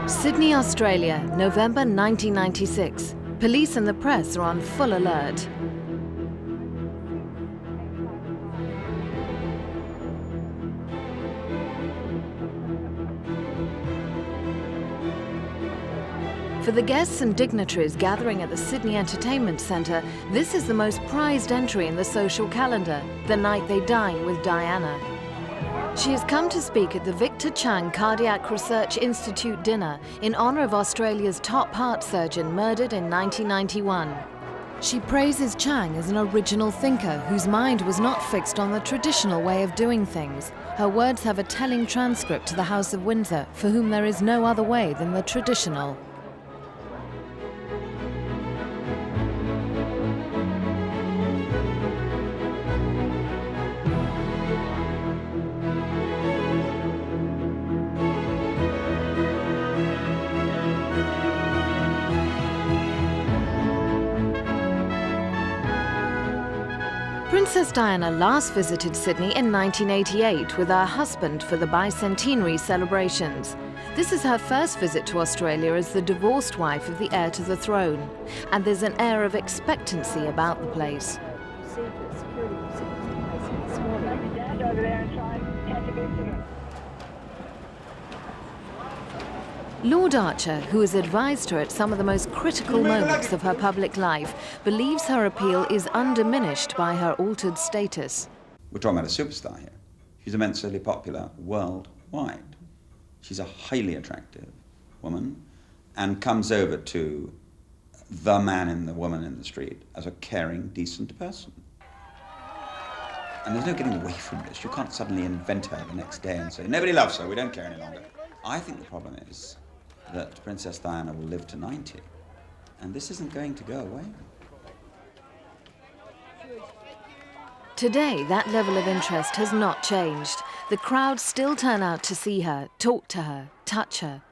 Sydney, Australia, November 1996. Police and the press are on full alert. For the guests and dignitaries gathering at the Sydney Entertainment Centre, this is the most prized entry in the social calendar, the night they dine with Diana. She has come to speak at the Victor Chang Cardiac Research Institute dinner in honour of Australia's top heart surgeon murdered in 1991. She praises Chang as an original thinker whose mind was not fixed on the traditional way of doing things. Her words have a telling transcript to the House of Windsor, for whom there is no other way than the traditional. Princess Diana last visited Sydney in 1988 with her husband for the bicentenary celebrations. This is her first visit to Australia as the divorced wife of the heir to the throne, and there's an air of expectancy about the place. Lord Artchur, who has advised her at some of the most critical moments of her public life, believes her appeal is undiminished by her altered status. We're talking about a superstar here. She's immensely popular worldwide. She's a highly attractive woman and comes over to the man and the woman in the street as a caring, decent person. And there's no getting away from this. You can't suddenly invent her the next day and say, nobody loves her, we don't care any longer. I think the problem is that Princess Diana will live to 90, and this isn't going to go away. Today, that level of interest has not changed. The crowds still turn out to see her, talk to her, touch her.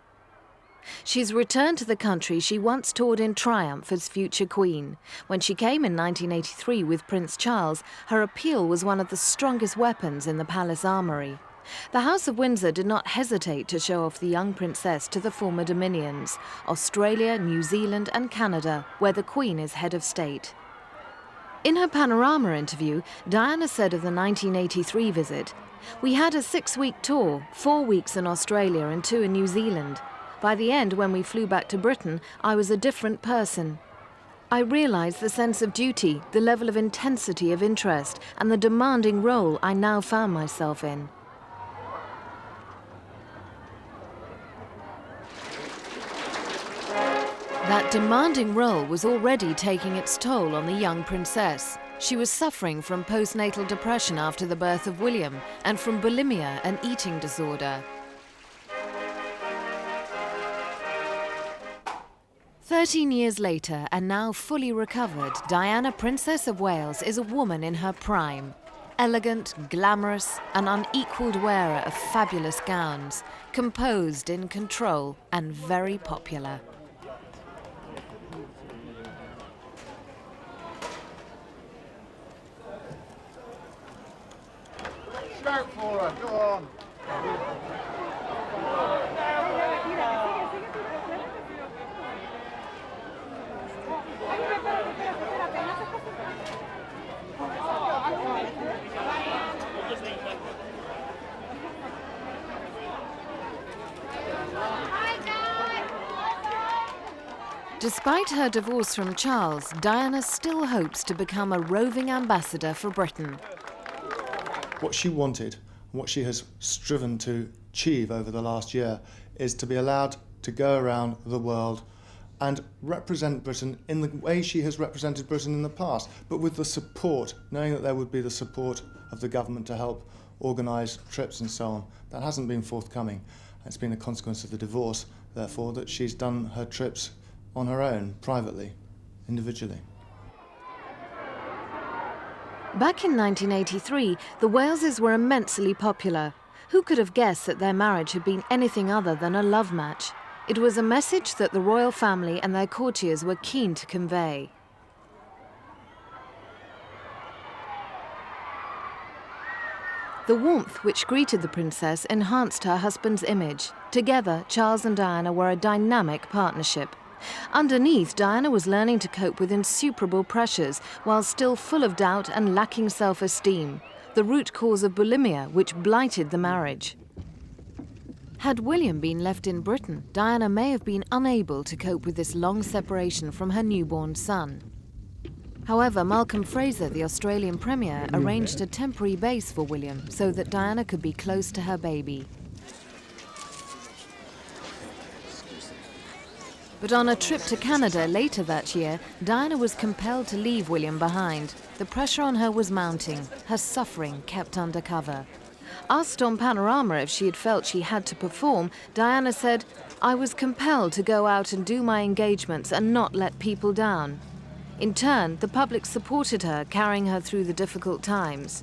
She's returned to the country she once toured in triumph as future queen. When she came in 1983 with Prince Charles, her appeal was one of the strongest weapons in the palace armoury. The House of Windsor did not hesitate to show off the young princess to the former dominions, Australia, New Zealand and Canada, where the Queen is head of state. In her Panorama interview, Diana said of the 1983 visit, "We had a 6-week tour, 4 weeks in Australia and 2 in New Zealand. By the end, when we flew back to Britain, I was a different person. I realised the sense of duty, the level of intensity of interest, and the demanding role I now found myself in." That demanding role was already taking its toll on the young princess. She was suffering from postnatal depression after the birth of William and from bulimia, an eating disorder. 13 years later, and now fully recovered, Diana, Princess of Wales, is a woman in her prime. Elegant, glamorous, an unequalled wearer of fabulous gowns, composed, in control, and very popular. Shout for her, go on. Despite her divorce from Charles, Diana still hopes to become a roving ambassador for Britain. What she wanted, and what she has striven to achieve over the last year, is to be allowed to go around the world and represent Britain in the way she has represented Britain in the past, but with the support, knowing that there would be the support of the government to help organise trips and so on. That hasn't been forthcoming. It's been a consequence of the divorce, therefore, that she's done her trips on her own, privately, individually. Back in 1983, the Waleses were immensely popular. Who could have guessed that their marriage had been anything other than a love match? It was a message that the royal family and their courtiers were keen to convey. The warmth which greeted the princess enhanced her husband's image. Together, Charles and Diana were a dynamic partnership. Underneath, Diana was learning to cope with insuperable pressures while still full of doubt and lacking self-esteem, the root cause of bulimia which blighted the marriage. Had William been left in Britain, Diana may have been unable to cope with this long separation from her newborn son. However, Malcolm Fraser, the Australian Premier, arranged a temporary base for William so that Diana could be close to her baby. But on a trip to Canada later that year, Diana was compelled to leave William behind. The pressure on her was mounting, her suffering kept under cover. Asked on Panorama if she had felt she had to perform, Diana said, "I was compelled to go out and do my engagements and not let people down." In turn, the public supported her, carrying her through the difficult times.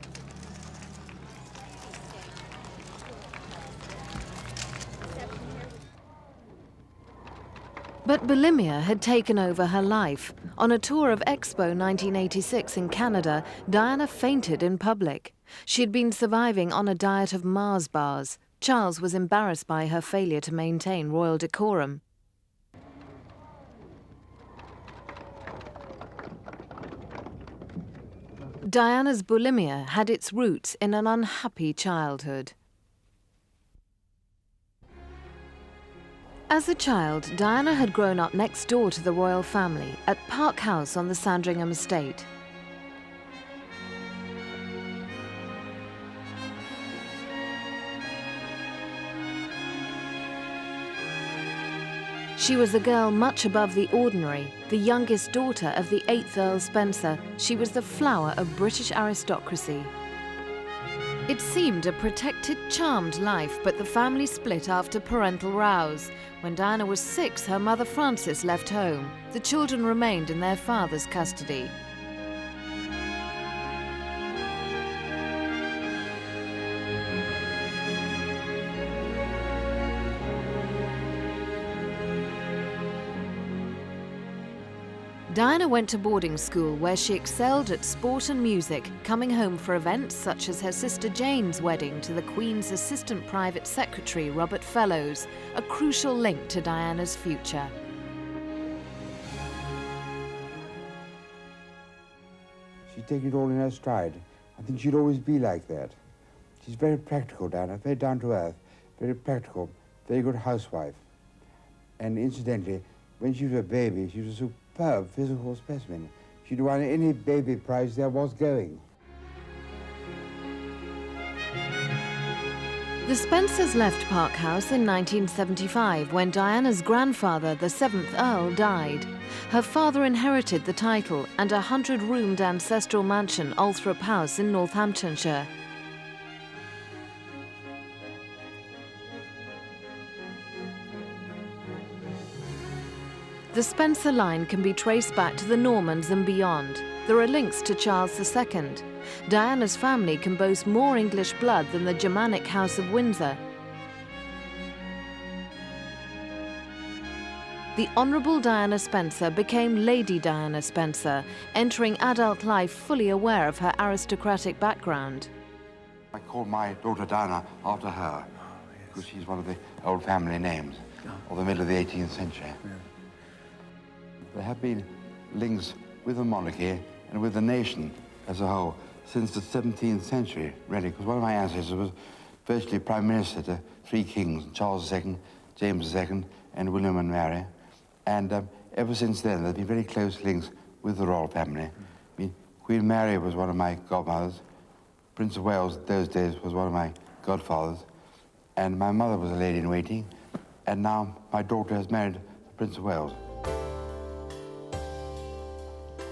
But bulimia had taken over her life. On a tour of Expo 1986 in Canada, Diana fainted in public. She had been surviving on a diet of Mars bars. Charles was embarrassed by her failure to maintain royal decorum. Diana's bulimia had its roots in an unhappy childhood. As a child, Diana had grown up next door to the royal family at Park House on the Sandringham estate. She was a girl much above the ordinary, the youngest daughter of the 8th Earl Spencer. She was the flower of British aristocracy. It seemed a protected, charmed life, but the family split after parental rows. When Diana was 6, her mother Frances left home. The children remained in their father's custody. Diana went to boarding school where she excelled at sport and music, coming home for events such as her sister Jane's wedding to the Queen's Assistant Private Secretary Robert Fellows, a crucial link to Diana's future. She'd taken it all in her stride. I think she'd always be like that. She's very practical, Diana, very down to earth, very practical, very good housewife. And incidentally, when she was a baby, she was a superb physical specimen. She'd won any baby prize there was going. The Spencers left Park House in 1975 when Diana's grandfather, the 7th Earl, died. Her father inherited the title and a 100-roomed ancestral mansion, Althorp House in Northamptonshire. The Spencer line can be traced back to the Normans and beyond. There are links to Charles II. Diana's family can boast more English blood than the Germanic House of Windsor. The Honourable Diana Spencer became Lady Diana Spencer, entering adult life fully aware of her aristocratic background. I called my daughter Diana after her, because she's one of the old family names of the middle of the 18th century. There have been links with the monarchy and with the nation as a whole since the 17th century, really, because one of my ancestors was virtually Prime Minister to 3 kings, Charles II, James II, and William and Mary. And ever since then, there have been very close links with the royal family. I mean, Queen Mary was one of my godmothers. Prince of Wales, those days, was one of my godfathers. And my mother was a lady-in-waiting. And now my daughter has married the Prince of Wales.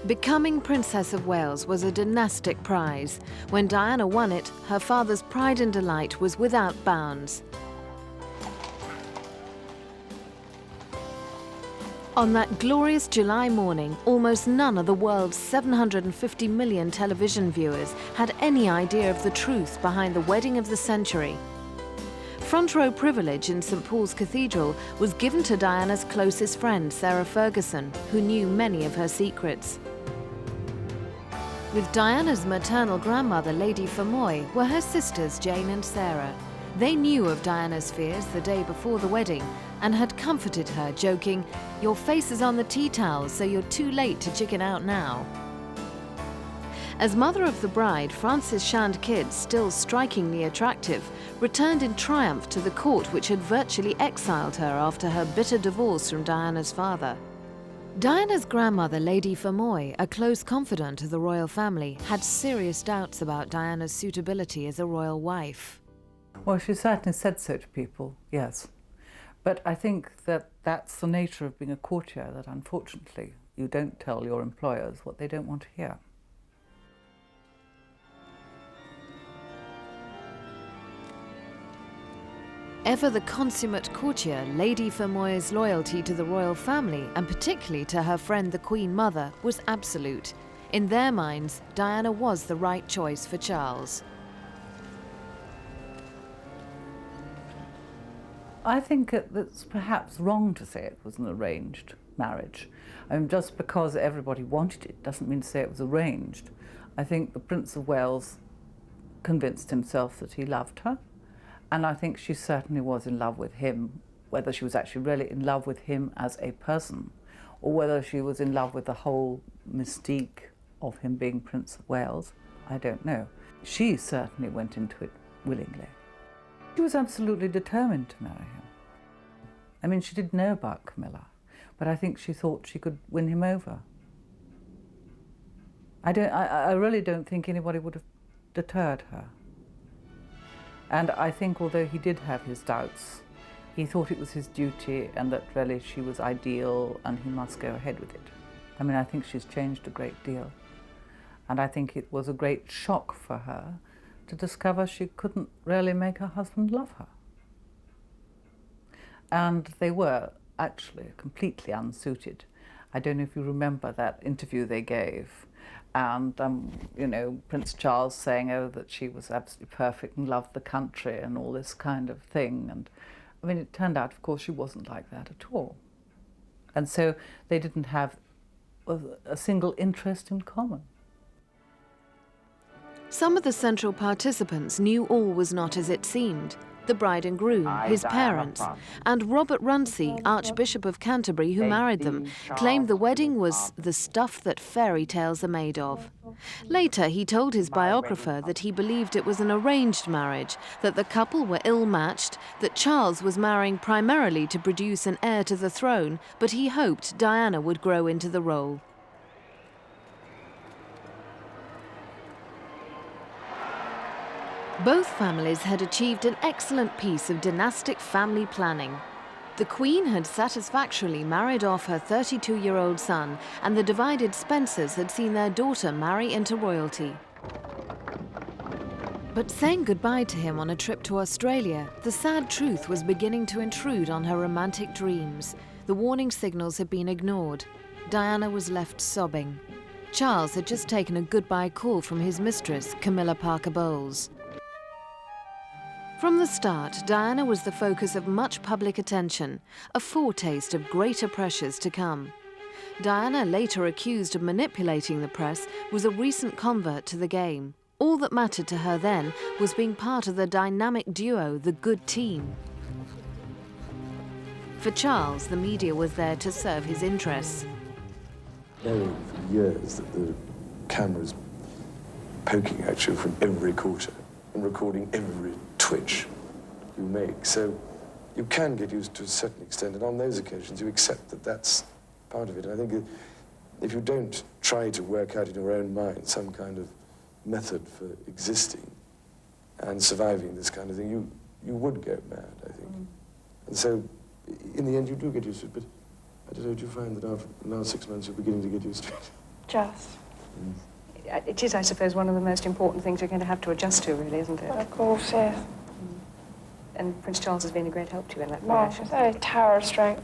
Becoming Princess of Wales was a dynastic prize. When Diana won it, her father's pride and delight was without bounds. On that glorious July morning, almost none of the world's 750 million television viewers had any idea of the truth behind the wedding of the century. Front row privilege in St Paul's Cathedral was given to Diana's closest friend, Sarah Ferguson, who knew many of her secrets. With Diana's maternal grandmother, Lady Fermoy, were her sisters Jane and Sarah. They knew of Diana's fears the day before the wedding and had comforted her, joking, "Your face is on the tea towels, so you're too late to chicken out now." As mother of the bride, Frances Shand Kidd, still strikingly attractive, returned in triumph to the court which had virtually exiled her after her bitter divorce from Diana's father. Diana's grandmother, Lady Fermoy, a close confidant of the royal family, had serious doubts about Diana's suitability as a royal wife. Well, she certainly said so to people, yes. But I think that that's the nature of being a courtier, that unfortunately you don't tell your employers what they don't want to hear. Ever the consummate courtier, Lady Fermoy's loyalty to the royal family, and particularly to her friend the Queen Mother, was absolute. In their minds, Diana was the right choice for Charles. I think it's perhaps wrong to say it was an arranged marriage. I mean, just because everybody wanted it doesn't mean to say it was arranged. I think the Prince of Wales convinced himself that he loved her, and I think she certainly was in love with him. Whether she was actually really in love with him as a person, or whether she was in love with the whole mystique of him being Prince of Wales, I don't know. She certainly went into it willingly. She was absolutely determined to marry him. I mean, she didn't know about Camilla, but I think she thought she could win him over. I really don't think anybody would have deterred her. And I think although he did have his doubts, he thought it was his duty and that really she was ideal and he must go ahead with it. I mean, I think she's changed a great deal. And I think it was a great shock for her to discover she couldn't really make her husband love her. And they were actually completely unsuited. I don't know if you remember that interview they gave, and you know, Prince Charles saying, oh, that she was absolutely perfect and loved the country and all this kind of thing. And I mean, it turned out, of course, she wasn't like that at all. And so they didn't have a single interest in common. Some of the central participants knew all was not as it seemed. The bride and groom, his parents, and Robert Runcie, Archbishop of Canterbury, who married them, claimed the wedding was the stuff that fairy tales are made of. Later, he told his biographer that he believed it was an arranged marriage, that the couple were ill-matched, that Charles was marrying primarily to produce an heir to the throne, but he hoped Diana would grow into the role. Both families had achieved an excellent piece of dynastic family planning. The Queen had satisfactorily married off her 32-year-old son, and the divided Spencers had seen their daughter marry into royalty. But saying goodbye to him on a trip to Australia, the sad truth was beginning to intrude on her romantic dreams. The warning signals had been ignored. Diana was left sobbing. Charles had just taken a goodbye call from his mistress, Camilla Parker Bowles. From the start, Diana was the focus of much public attention, a foretaste of greater pressures to come. Diana, later accused of manipulating the press, was a recent convert to the game. All that mattered to her then was being part of the dynamic duo, the good team. For Charles, the media was there to serve his interests. Knowing for years that the camera's poking at you from every quarter and recording every twitch you make. So you can get used to a certain extent, and on those occasions you accept that that's part of it. And I think if you don't try to work out in your own mind some kind of method for existing and surviving this kind of thing, you would go mad, I think. And so in the end you do get used to it, but I don't know, do you find that after the last 6 months you're beginning to get used to it? Just. It is, I suppose, one of the most important things you're going to have to adjust to, really, isn't it? Of course, yes. And Prince Charles has been a great help to you in that Well, progression. it's a tower of strength.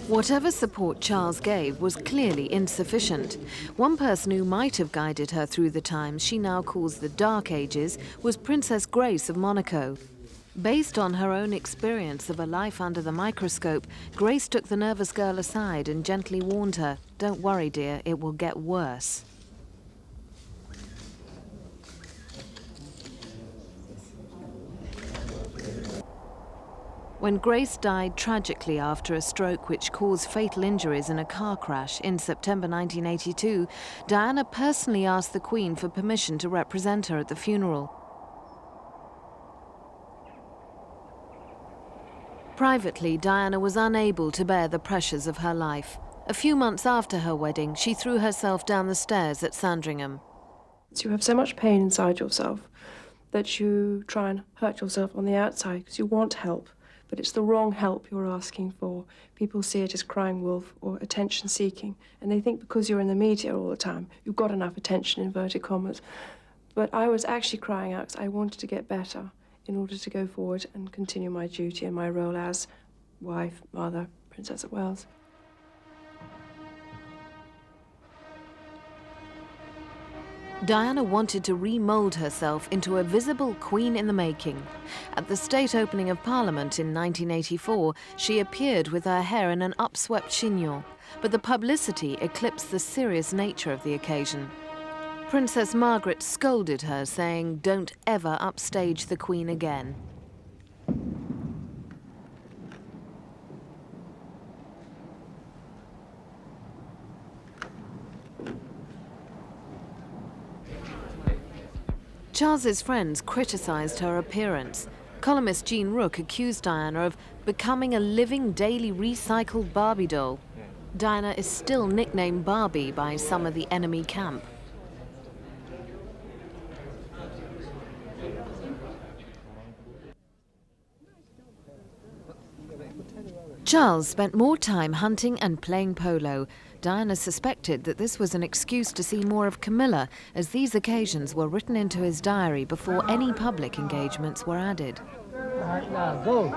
Whatever support Charles gave was clearly insufficient. One person who might have guided her through the times she now calls the Dark Ages was Princess Grace of Monaco. Based on her own experience of a life under the microscope, Grace took the nervous girl aside and gently warned her, "Don't worry, dear, it will get worse." When Grace died tragically after a stroke which caused fatal injuries in a car crash in September 1982, Diana personally asked the Queen for permission to represent her at the funeral. Privately, Diana was unable to bear the pressures of her life. A few months after her wedding, she threw herself down the stairs at Sandringham. You have so much pain inside yourself that you try and hurt yourself on the outside because you want help, but it's the wrong help you're asking for. People see it as crying wolf or attention seeking, and they think because you're in the media all the time, you've got enough attention, inverted commas. But I was actually crying out because I wanted to get better in order to go forward and continue my duty and my role as wife, mother, Princess of Wales. Diana wanted to remould herself into a visible queen in the making. At the state opening of Parliament in 1984, she appeared with her hair in an upswept chignon, but the publicity eclipsed the serious nature of the occasion. Princess Margaret scolded her, saying, "Don't ever upstage the Queen again." Charles's friends criticised her appearance. Columnist Jean Rook accused Diana of becoming a living, daily recycled Barbie doll. Diana is still nicknamed Barbie by some of the enemy camp. Charles spent more time hunting and playing polo. Diana suspected that this was an excuse to see more of Camilla, as these occasions were written into his diary before any public engagements were added. All right, now, go.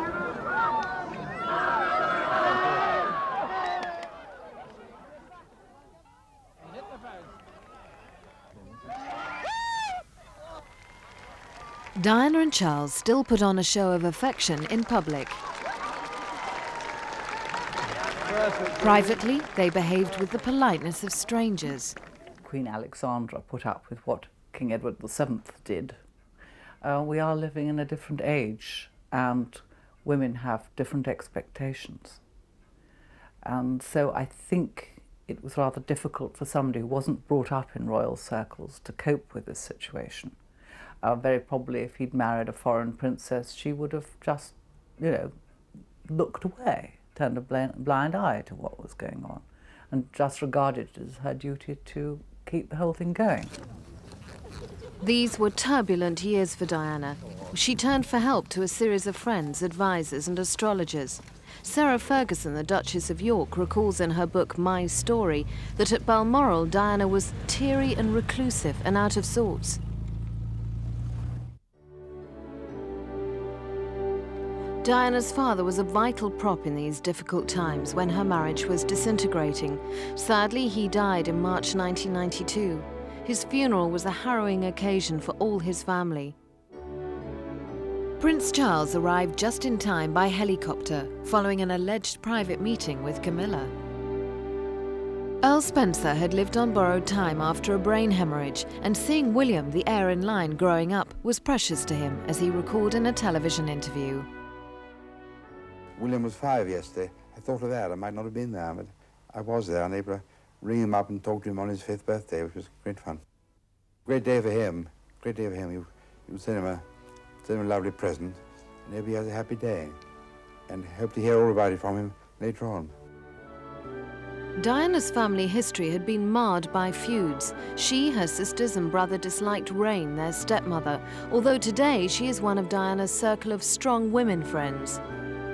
Diana and Charles still put on a show of affection in public. Privately, they behaved with the politeness of strangers. Queen Alexandra put up with what King Edward VII did. We are living in a different age, and women have different expectations. And so I think it was rather difficult for somebody who wasn't brought up in royal circles to cope with this situation. Very probably if he'd married a foreign princess, she would have just, looked away, turned a blind eye to what was going on, and just regarded it as her duty to keep the whole thing going. These were turbulent years for Diana. She turned for help to a series of friends, advisors and astrologers. Sarah Ferguson, the Duchess of York, recalls in her book My Story that at Balmoral, Diana was teary and reclusive and out of sorts. Diana's father was a vital prop in these difficult times when her marriage was disintegrating. Sadly, he died in March 1992. His funeral was a harrowing occasion for all his family. Prince Charles arrived just in time by helicopter, following an alleged private meeting with Camilla. Earl Spencer had lived on borrowed time after a brain hemorrhage, and seeing William, the heir in line, growing up was precious to him, as he recalled in a television interview. William was 5 yesterday. I thought of that. I might not have been there, but I was there and able to ring him up and talk to him on his 5th birthday, which was great fun. Great day for him. Great day for him. You send him a lovely present, and maybe he has a happy day. And hope to hear all about it from him later on. Diana's family history had been marred by feuds. She, her sisters and brother disliked Rain, their stepmother, although today she is one of Diana's circle of strong women friends.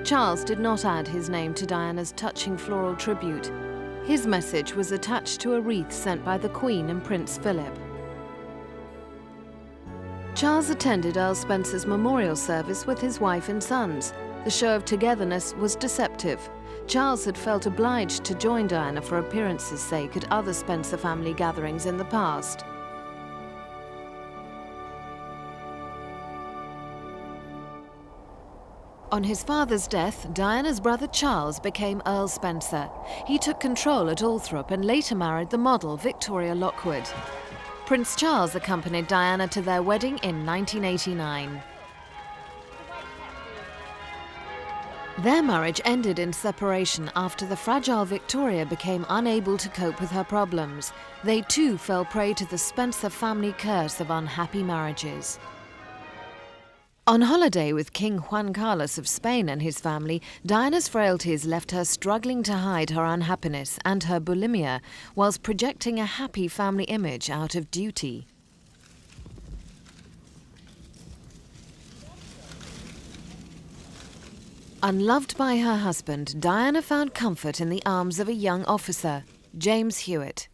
Charles did not add his name to Diana's touching floral tribute. His message was attached to a wreath sent by the Queen and Prince Philip. Charles attended Earl Spencer's memorial service with his wife and sons. The show of togetherness was deceptive. Charles had felt obliged to join Diana for appearances' sake at other Spencer family gatherings in the past. On his father's death, Diana's brother Charles became Earl Spencer. He took control at Althorp and later married the model Victoria Lockwood. Prince Charles accompanied Diana to their wedding in 1989. Their marriage ended in separation after the fragile Victoria became unable to cope with her problems. They too fell prey to the Spencer family curse of unhappy marriages. On holiday with King Juan Carlos of Spain and his family, Diana's frailties left her struggling to hide her unhappiness and her bulimia, whilst projecting a happy family image out of duty. Unloved by her husband, Diana found comfort in the arms of a young officer, James Hewitt.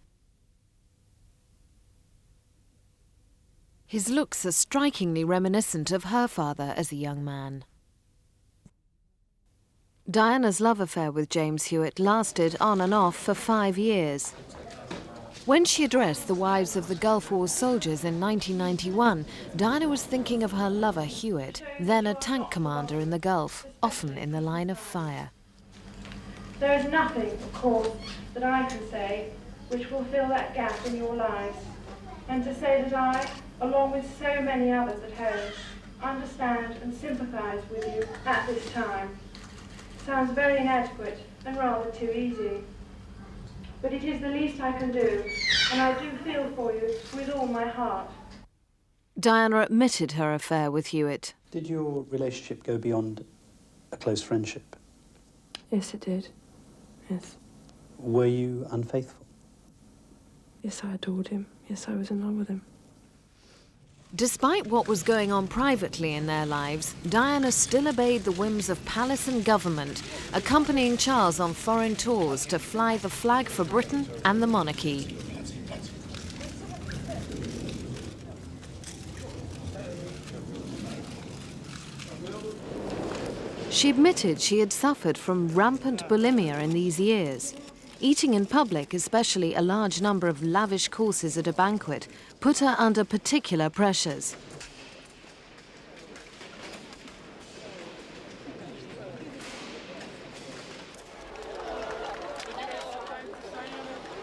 His looks are strikingly reminiscent of her father as a young man. Diana's love affair with James Hewitt lasted on and off for 5 years. When she addressed the wives of the Gulf War soldiers in 1991, Diana was thinking of her lover Hewitt, then a tank commander in the Gulf, often in the line of fire. There is nothing, of course, that I can say which will fill that gap in your lives. And to say that I, along with so many others at home, understand and sympathise with you at this time, sounds very inadequate and rather too easy. But it is the least I can do, and I do feel for you with all my heart. Diana admitted her affair with Hewitt. Did your relationship go beyond a close friendship? Yes, it did. Yes. Were you unfaithful? Yes, I adored him. Yes, I was in love with him. Despite what was going on privately in their lives, Diana still obeyed the whims of palace and government, accompanying Charles on foreign tours to fly the flag for Britain and the monarchy. She admitted she had suffered from rampant bulimia in these years. Eating in public, especially a large number of lavish courses at a banquet, put her under particular pressures.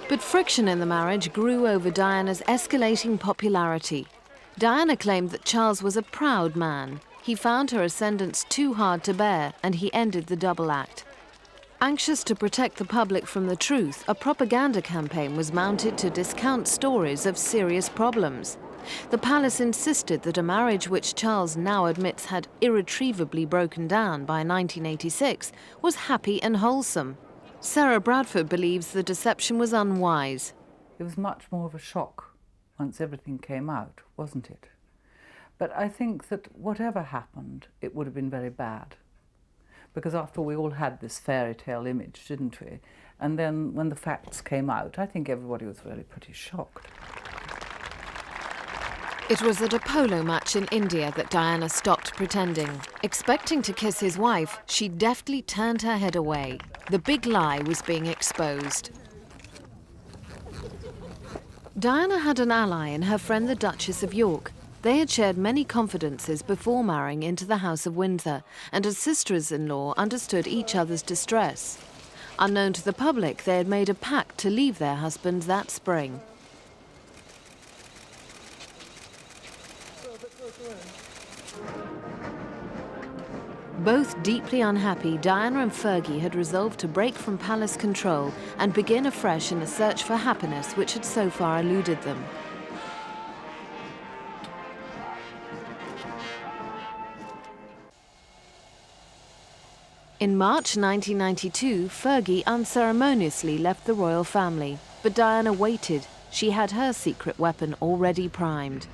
But friction in the marriage grew over Diana's escalating popularity. Diana claimed that Charles was a proud man. He found her ascendance too hard to bear, and he ended the double act. Anxious to protect the public from the truth, a propaganda campaign was mounted to discount stories of serious problems. The palace insisted that a marriage which Charles now admits had irretrievably broken down by 1986 was happy and wholesome. Sarah Bradford believes the deception was unwise. It was much more of a shock once everything came out, wasn't it? But I think that whatever happened, it would have been very bad. Because after all, we all had this fairy tale image, didn't we? And then when the facts came out, I think everybody was really pretty shocked. It was at a polo match in India that Diana stopped pretending. Expecting to kiss his wife, she deftly turned her head away. The big lie was being exposed. Diana had an ally in her friend the Duchess of York. They had shared many confidences before marrying into the House of Windsor, and as sisters-in-law understood each other's distress. Unknown to the public, they had made a pact to leave their husbands that spring. Both deeply unhappy, Diana and Fergie had resolved to break from palace control and begin afresh in a search for happiness which had so far eluded them. In March 1992, Fergie unceremoniously left the royal family, but Diana waited. She had her secret weapon already primed.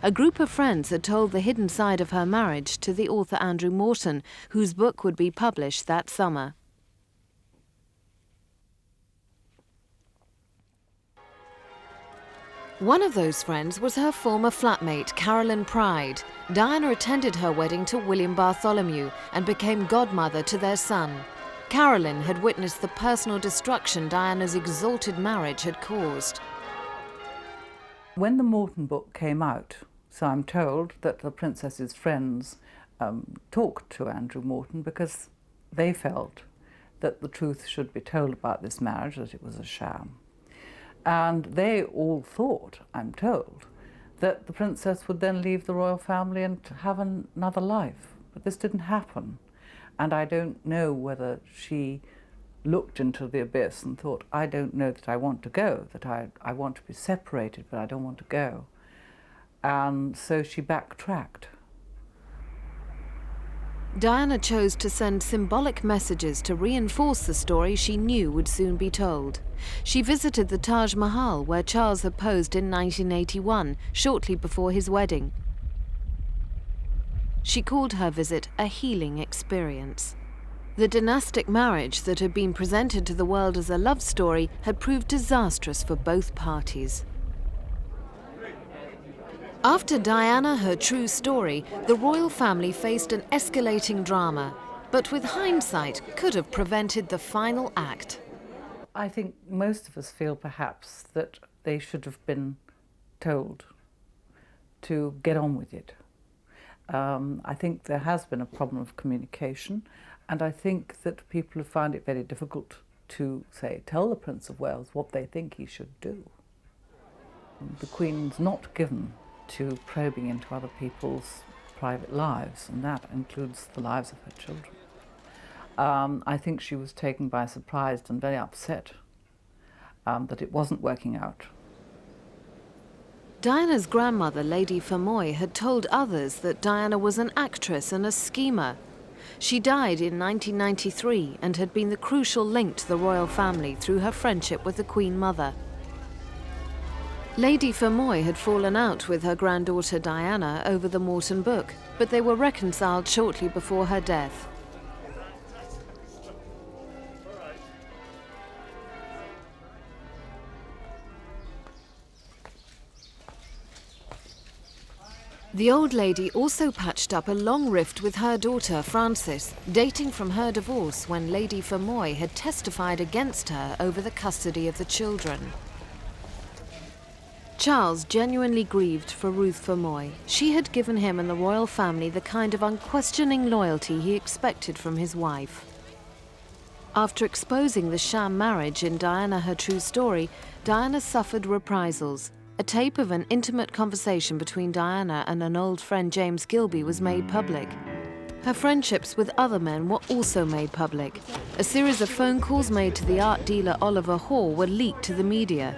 A group of friends had told the hidden side of her marriage to the author Andrew Morton, whose book would be published that summer. One of those friends was her former flatmate, Carolyn Pride. Diana attended her wedding to William Bartholomew and became godmother to their son. Carolyn had witnessed the personal destruction Diana's exalted marriage had caused. When the Morton book came out, so I'm told that the princess's friends talked to Andrew Morton because they felt that the truth should be told about this marriage, that it was a sham. And they all thought, I'm told, that the princess would then leave the royal family and have another life. But this didn't happen. And I don't know whether she looked into the abyss and thought, I don't know that I want to go, that I want to be separated, but I don't want to go. And so she backtracked. Diana chose to send symbolic messages to reinforce the story she knew would soon be told. She visited the Taj Mahal, where Charles had posed in 1981, shortly before his wedding. She called her visit a healing experience. The dynastic marriage that had been presented to the world as a love story had proved disastrous for both parties. After Diana, her true story, the royal family faced an escalating drama, but with hindsight could have prevented the final act. I think most of us feel perhaps that they should have been told to get on with it. I think there has been a problem of communication, and I think that people have found it very difficult to, say, tell the Prince of Wales what they think he should do. The Queen's not given to probing into other people's private lives, and that includes the lives of her children. I think she was taken by surprise and very upset that it wasn't working out. Diana's grandmother, Lady Fermoy, had told others that Diana was an actress and a schemer. She died in 1993 and had been the crucial link to the royal family through her friendship with the Queen Mother. Lady Fermoy had fallen out with her granddaughter Diana over the Morton book, but they were reconciled shortly before her death. The old lady also patched up a long rift with her daughter, Frances, dating from her divorce when Lady Fermoy had testified against her over the custody of the children. Charles genuinely grieved for Ruth Fermoy. She had given him and the royal family the kind of unquestioning loyalty he expected from his wife. After exposing the sham marriage in Diana, Her True Story, Diana suffered reprisals. A tape of an intimate conversation between Diana and an old friend, James Gilby, was made public. Her friendships with other men were also made public. A series of phone calls made to the art dealer Oliver Hall were leaked to the media.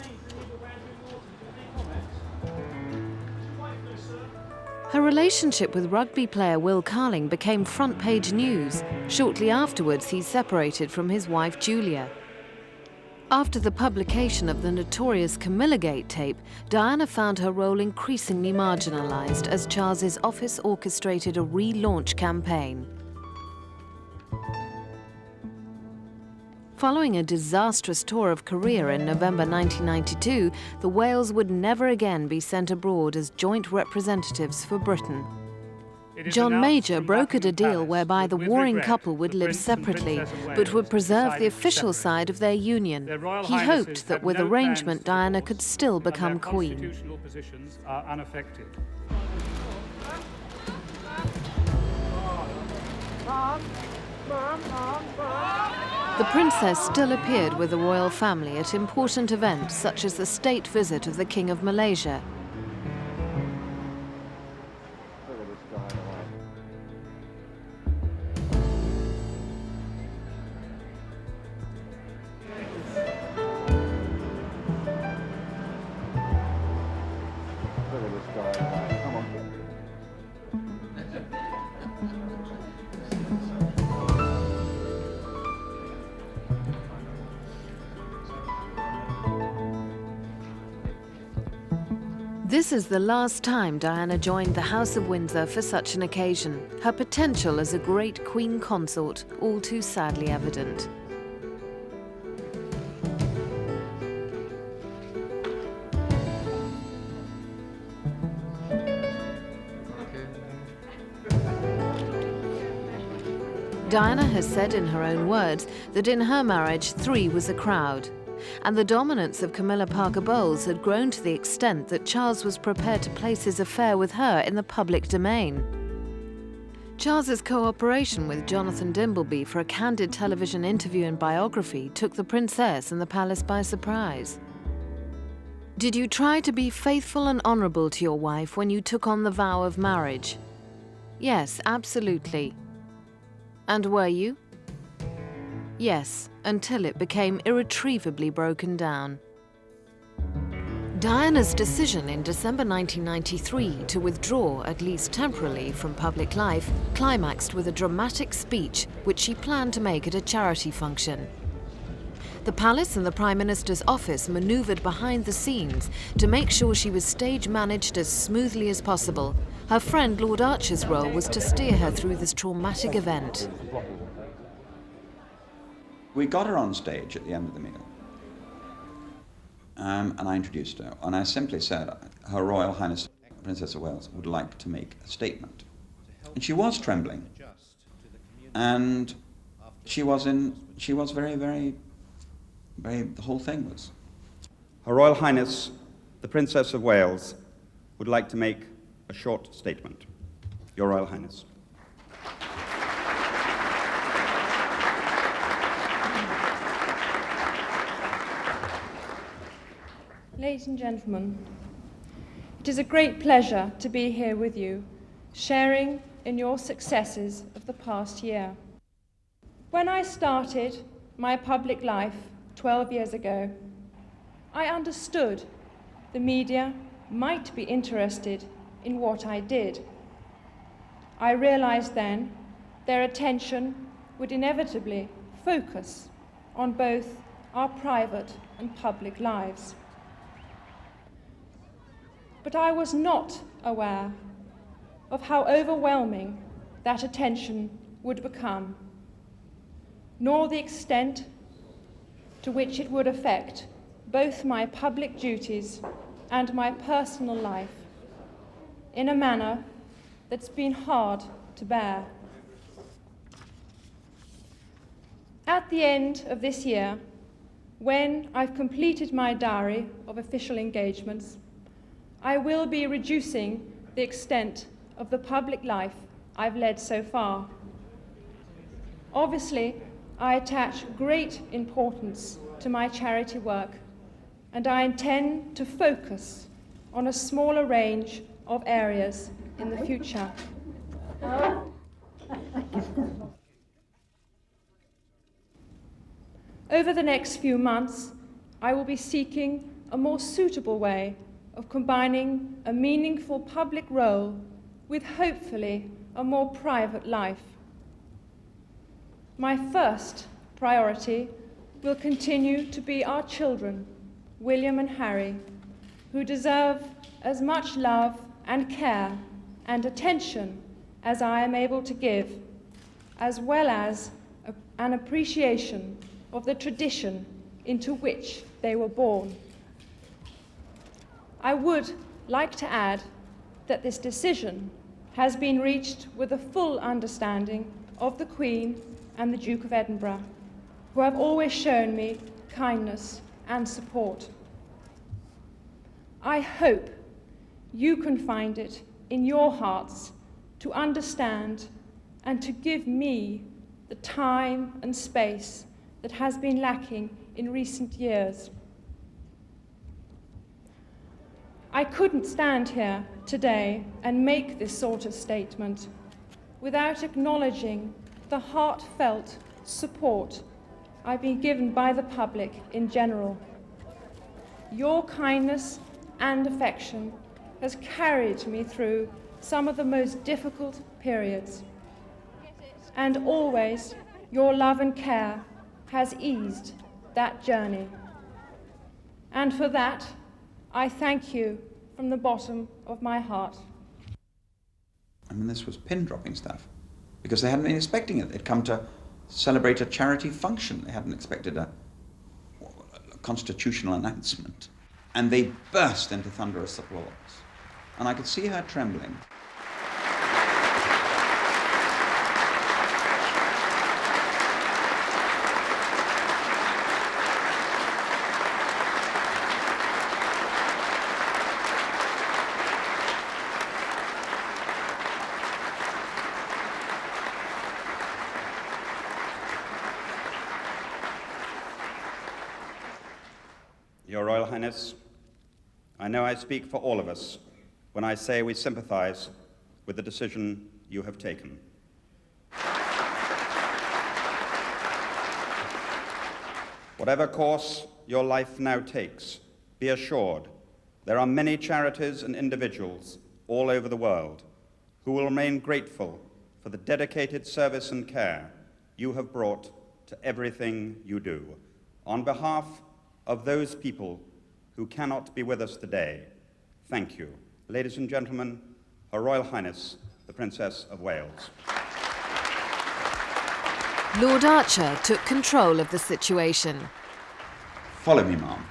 Her relationship with rugby player Will Carling became front-page news. Shortly afterwards, he separated from his wife, Julia. After the publication of the notorious Camillagate tape, Diana found her role increasingly marginalised as Charles's office orchestrated a relaunch campaign. Following a disastrous tour of Korea in November 1992, the Wales would never again be sent abroad as joint representatives for Britain. John Major brokered a deal whereby the warring couple would live separately, but would preserve the official side of their union. He hoped that with arrangement, Diana could still become queen. The princess still appeared with the royal family at important events such as the state visit of the King of Malaysia. This is the last time Diana joined the House of Windsor for such an occasion. Her potential as a great queen consort, all too sadly evident. Diana has said in her own words that in her marriage 3 was a crowd. And the dominance of Camilla Parker Bowles had grown to the extent that Charles was prepared to place his affair with her in the public domain. Charles's cooperation with Jonathan Dimbleby for a candid television interview and biography took the princess and the palace by surprise. Did you try to be faithful and honourable to your wife when you took on the vow of marriage? Yes, absolutely. And were you? Yes, until it became irretrievably broken down. Diana's decision in December 1993 to withdraw, at least temporarily, from public life climaxed with a dramatic speech which she planned to make at a charity function. The palace and the Prime Minister's office manoeuvred behind the scenes to make sure she was stage managed as smoothly as possible. Her friend Lord Archer's role was to steer her through this traumatic event. We got her on stage at the end of the meal. And I introduced her, and I simply said, Her Royal Highness Princess of Wales would like to make a statement. And she was trembling. And she was very, the whole thing was. Her Royal Highness, the Princess of Wales, would like to make a short statement. Your Royal Highness. Ladies and gentlemen, it is a great pleasure to be here with you, sharing in your successes of the past year. When I started my public life 12 years ago, I understood the media might be interested in what I did. I realized then their attention would inevitably focus on both our private and public lives. But I was not aware of how overwhelming that attention would become, nor the extent to which it would affect both my public duties and my personal life in a manner that's been hard to bear. At the end of this year, when I've completed my diary of official engagements, I will be reducing the extent of the public life I've led so far. Obviously, I attach great importance to my charity work, and I intend to focus on a smaller range of areas in the future. Over the next few months, I will be seeking a more suitable way of combining a meaningful public role with, hopefully, a more private life. My first priority will continue to be our children, William and Harry, who deserve as much love and care and attention as I am able to give, as well as an appreciation of the tradition into which they were born. I would like to add that this decision has been reached with a full understanding of the Queen and the Duke of Edinburgh, who have always shown me kindness and support. I hope you can find it in your hearts to understand and to give me the time and space that has been lacking in recent years. I couldn't stand here today and make this sort of statement without acknowledging the heartfelt support I've been given by the public in general. Your kindness and affection has carried me through some of the most difficult periods, and always your love and care has eased that journey. And for that, I thank you from the bottom of my heart. I mean, this was pin-dropping stuff, because they hadn't been expecting it. They'd come to celebrate a charity function. They hadn't expected a constitutional announcement. And they burst into thunderous applause. And I could see her trembling. Your Royal Highness, I know I speak for all of us when I say we sympathize with the decision you have taken. Whatever course your life now takes, be assured there are many charities and individuals all over the world who will remain grateful for the dedicated service and care you have brought to everything you do. On behalf of those people who cannot be with us today, thank you. Ladies and gentlemen, Her Royal Highness, the Princess of Wales. Lord Archer took control of the situation. Follow me, ma'am.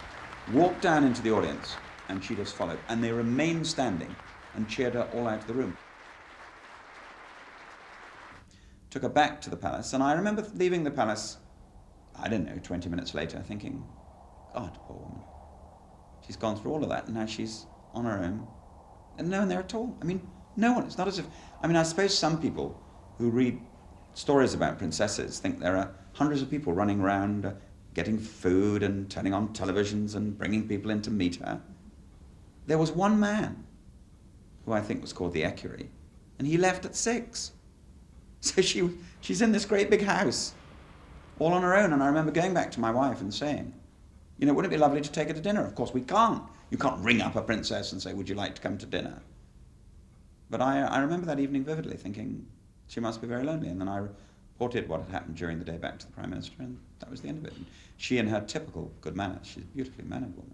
Walked down into the audience, and she just followed. And they remained standing and cheered her all out of the room. Took her back to the palace, and I remember leaving the palace, I don't know, 20 minutes later, thinking, God, poor woman. She's gone through all of that, and now she's on her own. And no one there at all. I mean, no one. It's not as if... I mean, I suppose some people who read stories about princesses think there are hundreds of people running around getting food and turning on televisions and bringing people in to meet her. There was one man, who I think was called the equerry, and he left at 6. So she's in this great big house, all on her own. And I remember going back to my wife and saying, you know, wouldn't it be lovely to take her to dinner? Of course we can't. You can't ring up a princess and say, would you like to come to dinner? But I remember that evening vividly, thinking she must be very lonely. And then I reported what had happened during the day back to the Prime Minister, and that was the end of it. And she, in her typical good manners, she's a beautifully mannered woman,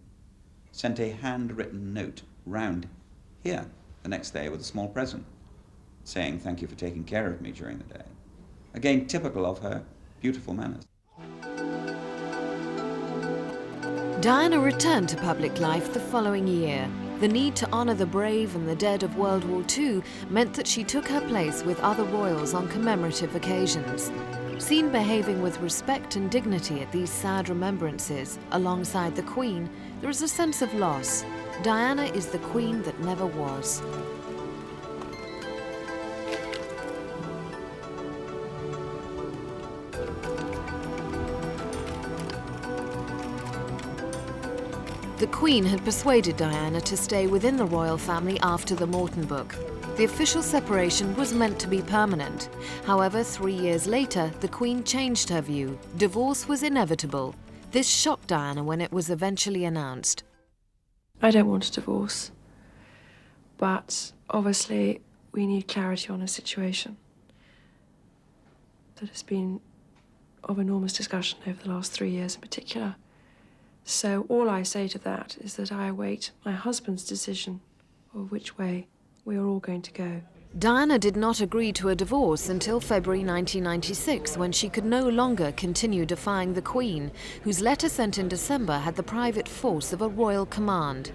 sent a handwritten note round here the next day with a small present, saying thank you for taking care of me during the day. Again, typical of her beautiful manners. Diana returned to public life the following year. The need to honour the brave and the dead of World War II meant that she took her place with other royals on commemorative occasions. Seen behaving with respect and dignity at these sad remembrances, alongside the Queen, there is a sense of loss. Diana is the Queen that never was. The Queen had persuaded Diana to stay within the royal family after the Morton book. The official separation was meant to be permanent. However, 3 years later, the Queen changed her view. Divorce was inevitable. This shocked Diana when it was eventually announced. I don't want a divorce, but obviously we need clarity on a situation that has been of enormous discussion over the last 3 years in particular. So all I say to that is that I await my husband's decision of which way we are all going to go. Diana did not agree to a divorce until February 1996, when she could no longer continue defying the Queen, whose letter sent in December had the private force of a royal command.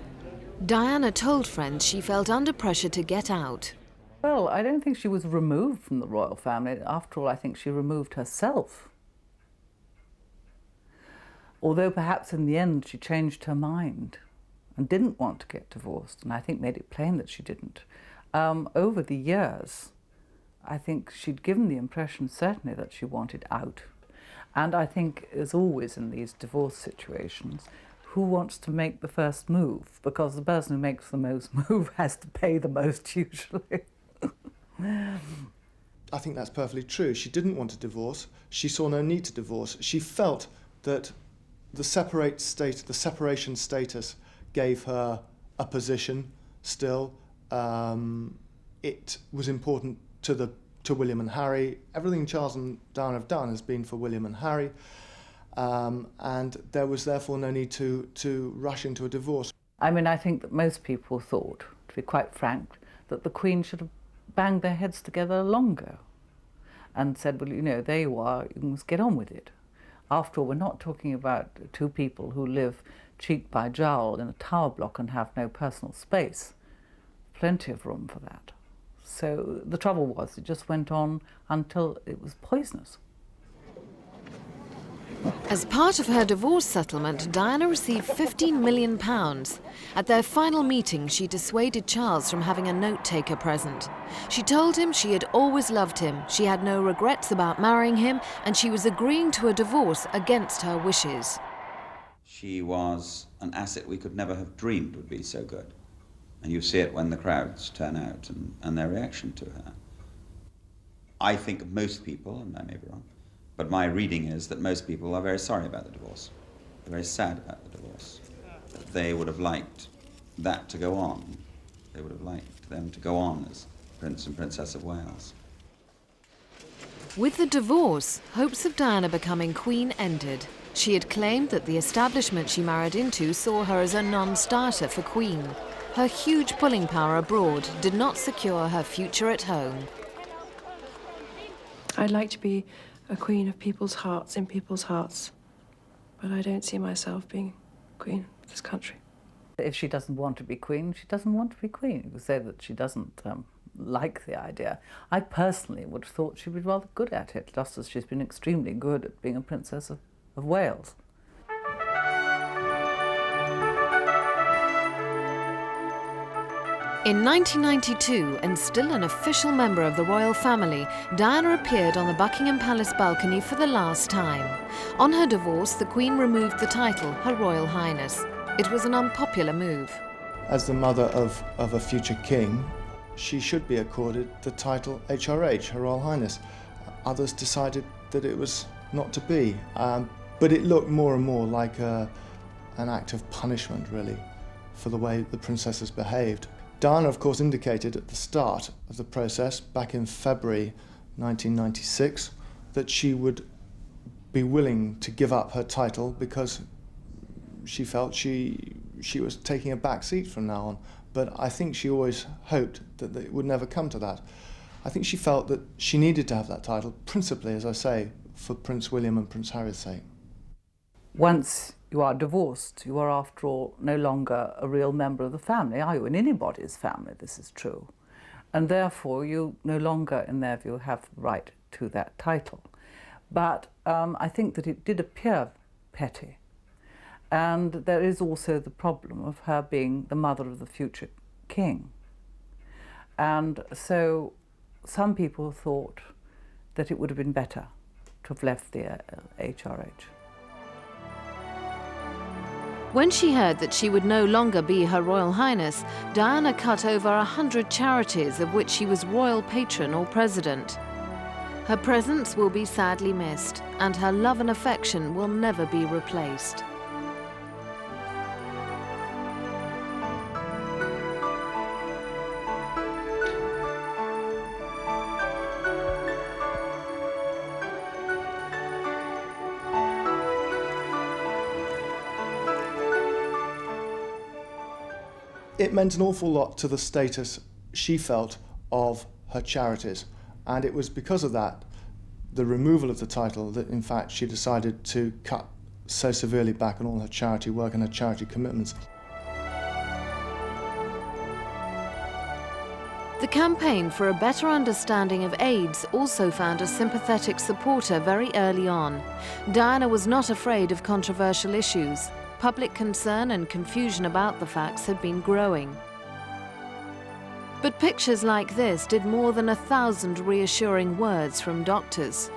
Diana told friends she felt under pressure to get out. Well, I don't think she was removed from the royal family. After all, I think she removed herself. Although perhaps in the end she changed her mind and didn't want to get divorced, and I think made it plain that she didn't. Over the years, I think she'd given the impression certainly that she wanted out. And I think, as always in these divorce situations, who wants to make the first move? Because the person who makes the most move has to pay the most usually. I think that's perfectly true. She didn't want a divorce. She saw no need to divorce. She felt that the separation status gave her a position still. It was important to William and Harry. Everything Charles and Diana have done has been for William and Harry, and there was therefore no need to rush into a divorce. I mean, I think that most people thought, to be quite frank, that the Queen should have banged their heads together long ago and said, well, you know, there you are, you must get on with it. After all, we're not talking about two people who live cheek by jowl in a tower block and have no personal space. Plenty of room for that. So the trouble was, it just went on until it was poisonous. As part of her divorce settlement, Diana received £15 million. At their final meeting, she dissuaded Charles from having a note-taker present. She told him she had always loved him, she had no regrets about marrying him, and she was agreeing to a divorce against her wishes. She was an asset we could never have dreamed would be so good. And you see it when the crowds turn out and their reaction to her. I think most people, and I may be wrong, but my reading is that most people are very sorry about the divorce. They're very sad about the divorce. That they would have liked that to go on. They would have liked them to go on as Prince and Princess of Wales. With the divorce, hopes of Diana becoming Queen ended. She had claimed that the establishment she married into saw her as a non-starter for Queen. Her huge pulling power abroad did not secure her future at home. I'd like to be a queen of people's hearts, in people's hearts. But I don't see myself being queen of this country. If she doesn't want to be queen, she doesn't want to be queen. You could say that she doesn't like the idea. I personally would have thought she'd be rather good at it, just as she's been extremely good at being a Princess of Wales. In 1992, and still an official member of the royal family, Diana appeared on the Buckingham Palace balcony for the last time. On her divorce, the Queen removed the title, Her Royal Highness. It was an unpopular move. As the mother of a future king, she should be accorded the title HRH, Her Royal Highness. Others decided that it was not to be, but it looked more and more like an act of punishment, really, for the way the princesses behaved. Diana, of course, indicated at the start of the process, back in February 1996, that she would be willing to give up her title because she felt she was taking a back seat from now on. But I think she always hoped that it would never come to that. I think she felt that she needed to have that title, principally, as I say, for Prince William and Prince Harry's sake. Once you are divorced, you are, after all, no longer a real member of the family, are you? In anybody's family, this is true. And therefore, you no longer, in their view, have the right to that title. But I think that it did appear petty. And there is also the problem of her being the mother of the future king. And so some people thought that it would have been better to have left the HRH. When she heard that she would no longer be Her Royal Highness, Diana cut over 100 charities of which she was royal patron or president. Her presence will be sadly missed, and her love and affection will never be replaced. It meant an awful lot to the status she felt of her charities, and it was because of that, the removal of the title, that in fact she decided to cut so severely back on all her charity work and her charity commitments. The campaign for a better understanding of AIDS also found a sympathetic supporter very early on. Diana was not afraid of controversial issues. Public concern and confusion about the facts had been growing. But pictures like this did more than 1,000 reassuring words from doctors.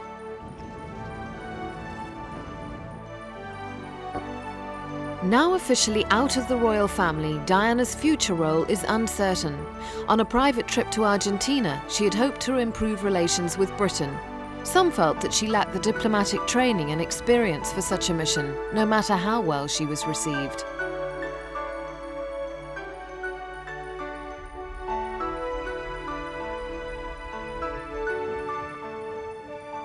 Now officially out of the royal family, Diana's future role is uncertain. On a private trip to Argentina, she had hoped to improve relations with Britain. Some felt that she lacked the diplomatic training and experience for such a mission, no matter how well she was received.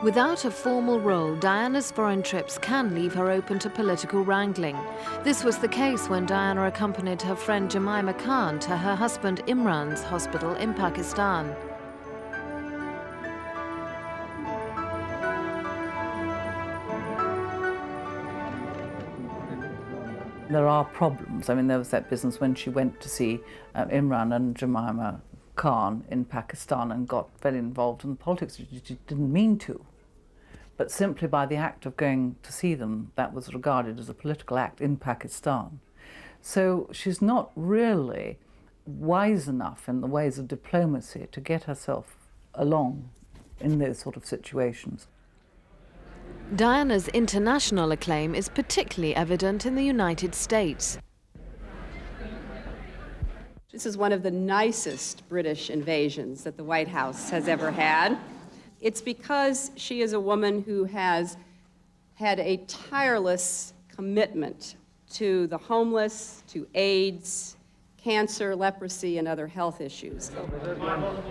Without a formal role, Diana's foreign trips can leave her open to political wrangling. This was the case when Diana accompanied her friend Jemima Khan to her husband Imran's hospital in Pakistan. There are problems. I mean, there was that business when she went to see Imran and Jemima Khan in Pakistan and got very involved in politics. She didn't mean to, but simply by the act of going to see them, that was regarded as a political act in Pakistan. So she's not really wise enough in the ways of diplomacy to get herself along in those sort of situations. Diana's international acclaim is particularly evident in the United States. This is one of the nicest British invasions that the White House has ever had. It's because she is a woman who has had a tireless commitment to the homeless, to AIDS, cancer, leprosy, and other health issues.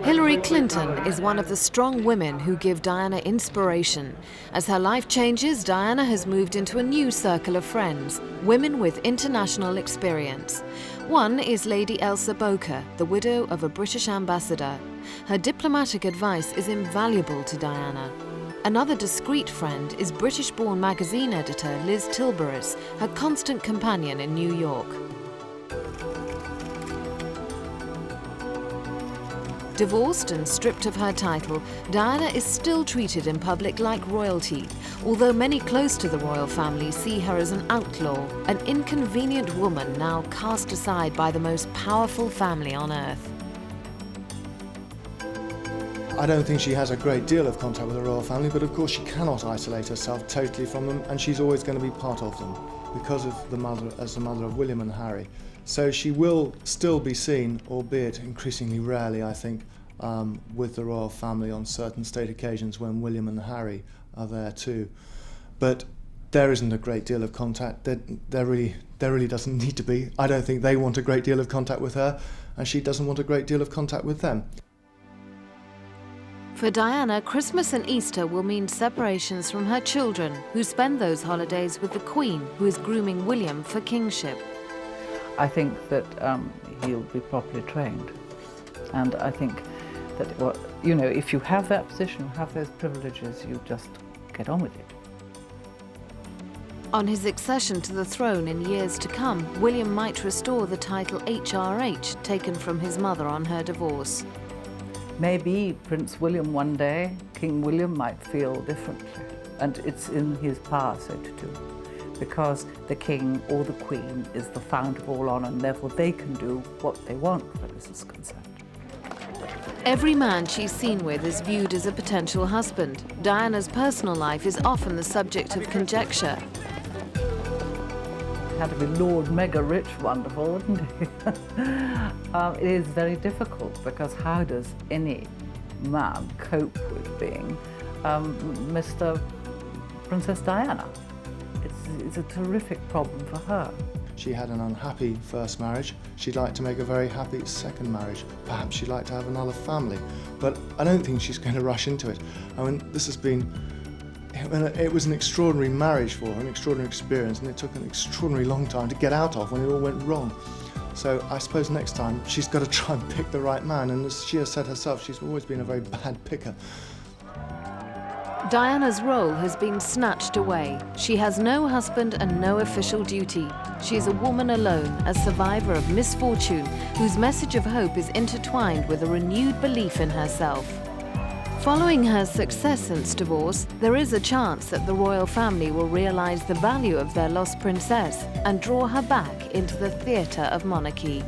Hillary Clinton is one of the strong women who give Diana inspiration. As her life changes, Diana has moved into a new circle of friends, women with international experience. One is Lady Elsa Boker, the widow of a British ambassador. Her diplomatic advice is invaluable to Diana. Another discreet friend is British-born magazine editor Liz Tilburis, her constant companion in New York. Divorced and stripped of her title, Diana is still treated in public like royalty, although many close to the royal family see her as an outlaw, an inconvenient woman now cast aside by the most powerful family on earth. I don't think she has a great deal of contact with the royal family, but of course she cannot isolate herself totally from them, and she's always going to be part of them because of the mother of William and Harry. So she will still be seen, albeit increasingly rarely, I think, with the royal family on certain state occasions when William and Harry are there too. But there isn't a great deal of contact. There really doesn't need to be. I don't think they want a great deal of contact with her, and she doesn't want a great deal of contact with them. For Diana, Christmas and Easter will mean separations from her children, who spend those holidays with the Queen, who is grooming William for kingship. I think that he'll be properly trained. And I think that, well, you know, if you have that position, you have those privileges, you just get on with it. On his accession to the throne in years to come, William might restore the title HRH taken from his mother on her divorce. Maybe Prince William one day, King William might feel differently. And it's in his power so to do. Because the king or the queen is the fount of all honour, and therefore they can do what they want where this is concerned. Every man she's seen with is viewed as a potential husband. Diana's personal life is often the subject of conjecture. Had to be Lord Mega Rich wonderful, wouldn't he? It is very difficult, because how does any man cope with being Mr. Princess Diana? It's a terrific problem for her. She had an unhappy first marriage. She'd like to make a very happy second marriage. Perhaps she'd like to have another family. But I don't think she's going to rush into it. I mean, this has been... It was an extraordinary marriage for her, an extraordinary experience, and it took an extraordinarily long time to get out of when it all went wrong. So I suppose next time she's got to try and pick the right man, and as she has said herself, she's always been a very bad picker. Diana's role has been snatched away. She has no husband and no official duty. She is a woman alone, a survivor of misfortune, whose message of hope is intertwined with a renewed belief in herself. Following her success since divorce, there is a chance that the royal family will realise the value of their lost princess and draw her back into the theatre of monarchy.